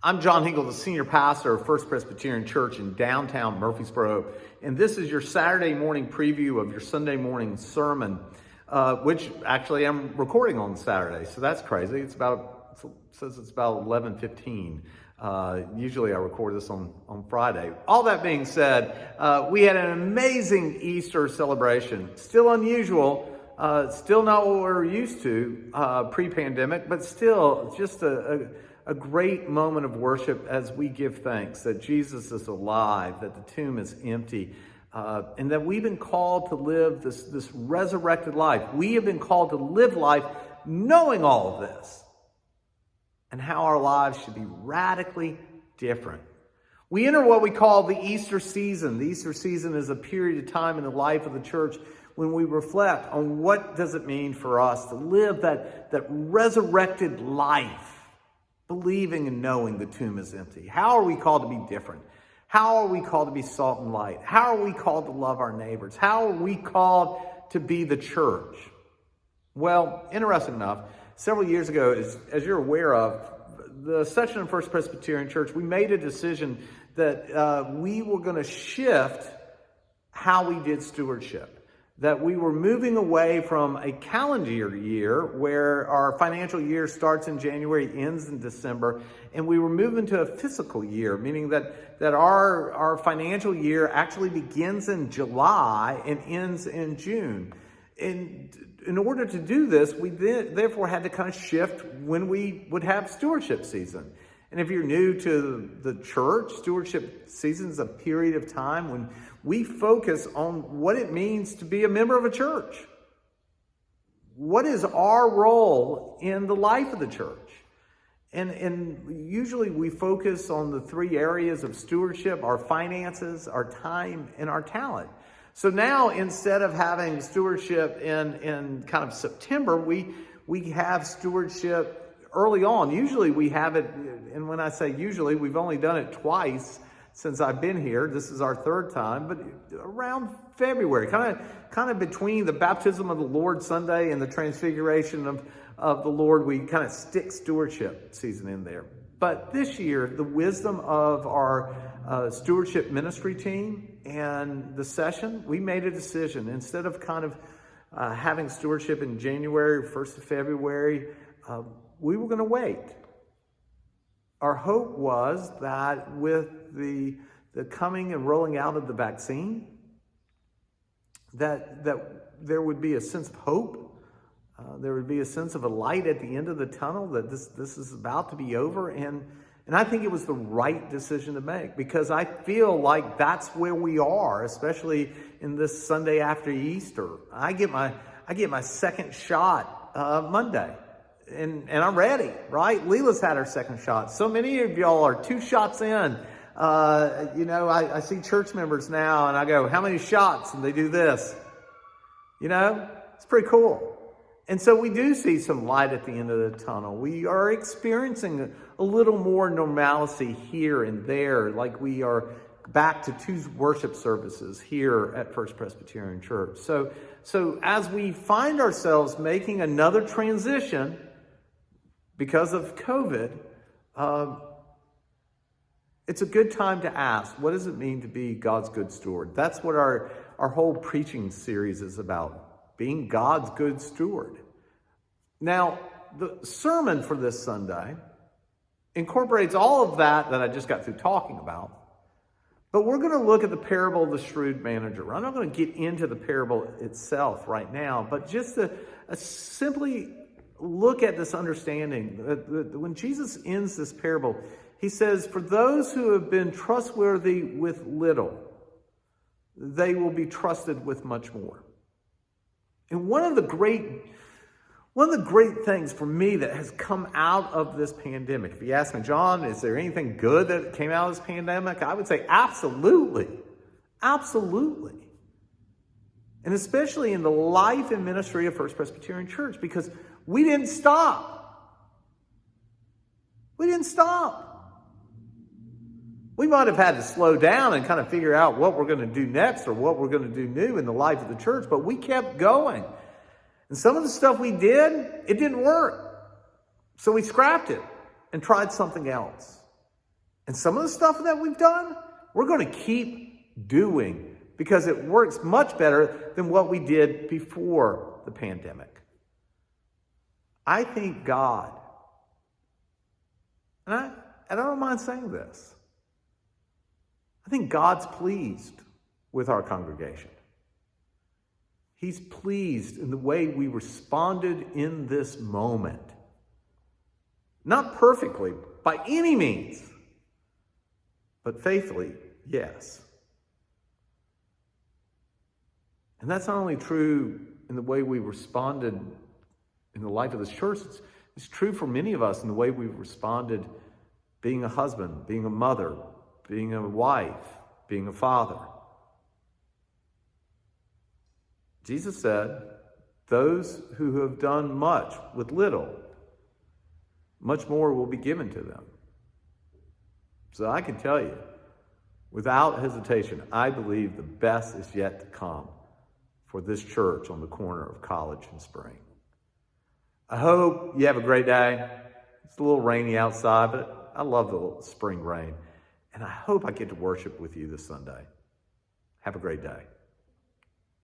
I'm John Hinkle, the senior pastor of First Presbyterian Church in downtown Murfreesboro, and this is your Saturday morning preview of your Sunday morning sermon, which actually I'm recording on Saturday, so that's crazy. It says it's about 11:15. Usually I record this on Friday. All that being said, we had an amazing Easter celebration. Still unusual, still not what we're used to pre-pandemic, but still just a great moment of worship as we give thanks that Jesus is alive, that the tomb is empty, and that we've been called to live this resurrected life. We have been called to live life knowing all of this and how our lives should be radically different. We enter what we call the Easter season. The Easter season is a period of time in the life of the church when we reflect on what does it mean for us to live that resurrected life, believing and knowing the tomb is empty. How are we called to be different? How are we called to be salt and light? How are we called to love our neighbors? How are we called to be the church? Well, interesting enough, several years ago, as you're aware of, the section of First Presbyterian Church, we made a decision that we were going to shift how we did stewardship. That we were moving away from a calendar year where our financial year starts in January, ends in December, and we were moving to a fiscal year, meaning that our financial year actually begins in July and ends in June. And in order to do this, we therefore had to kind of shift when we would have stewardship season. And if you're new to the church, stewardship season is a period of time when we focus on what it means to be a member of a church. What is our role in the life of the church? And usually we focus on the three areas of stewardship: our finances, our time, and our talent. So now, instead of having stewardship in kind of September, we have stewardship early on. Usually we have it, and when I say usually, we've only done it twice since I've been here. This is our third time, but around February, kind of between the baptism of the Lord Sunday and the transfiguration of the Lord, we kind of stick stewardship season in there. But this year, the wisdom of our stewardship ministry team and the session, we made a decision. Instead of kind of having stewardship in January, 1st of February, we were going to wait. Our hope was that with the coming and rolling out of the vaccine, that there would be a sense of hope. There would be a sense of a light at the end of the tunnel, that this is about to be over. And I think it was the right decision to make, because I feel like that's where we are, especially in this Sunday after Easter. I get my second shot Monday. And I'm ready, right? Leela's had her second shot. So many of y'all are 2 shots in. I see church members now and I go, how many shots? And they do this. It's pretty cool. And so we do see some light at the end of the tunnel. We are experiencing a little more normalcy here and there, like we are back to 2 worship services here at First Presbyterian Church. So as we find ourselves making another transition because of COVID, it's a good time to ask, what does it mean to be God's good steward? That's what our whole preaching series is about, being God's good steward. Now, the sermon for this Sunday incorporates all of that I just got through talking about, but we're going to look at the parable of the shrewd manager. I'm not going to get into the parable itself right now, but just to simply look at this understanding that when Jesus ends this parable, he says, for those who have been trustworthy with little, they will be trusted with much more. And one of the great things for me that has come out of this pandemic, if you ask me, John, is there anything good that came out of this pandemic? I would say absolutely. Absolutely. And especially in the life and ministry of First Presbyterian Church, because we didn't stop. We didn't stop. We might have had to slow down and kind of figure out what we're going to do next or what we're going to do new in the life of the church, but we kept going. And some of the stuff we did, it didn't work. So we scrapped it and tried something else. And some of the stuff that we've done, we're going to keep doing because it works much better than what we did before the pandemic. I think God, and I don't mind saying this, I think God's pleased with our congregation. He's pleased in the way we responded in this moment. Not perfectly, by any means, but faithfully, yes. And that's not only true in the way we responded in the life of this church, it's true for many of us in the way we've responded being a husband, being a mother, being a wife, being a father. Jesus said, those who have done much with little, much more will be given to them. So I can tell you, without hesitation, I believe the best is yet to come for this church on the corner of College and Spring. I hope you have a great day. It's a little rainy outside, but I love the spring rain. And I hope I get to worship with you this Sunday. Have a great day.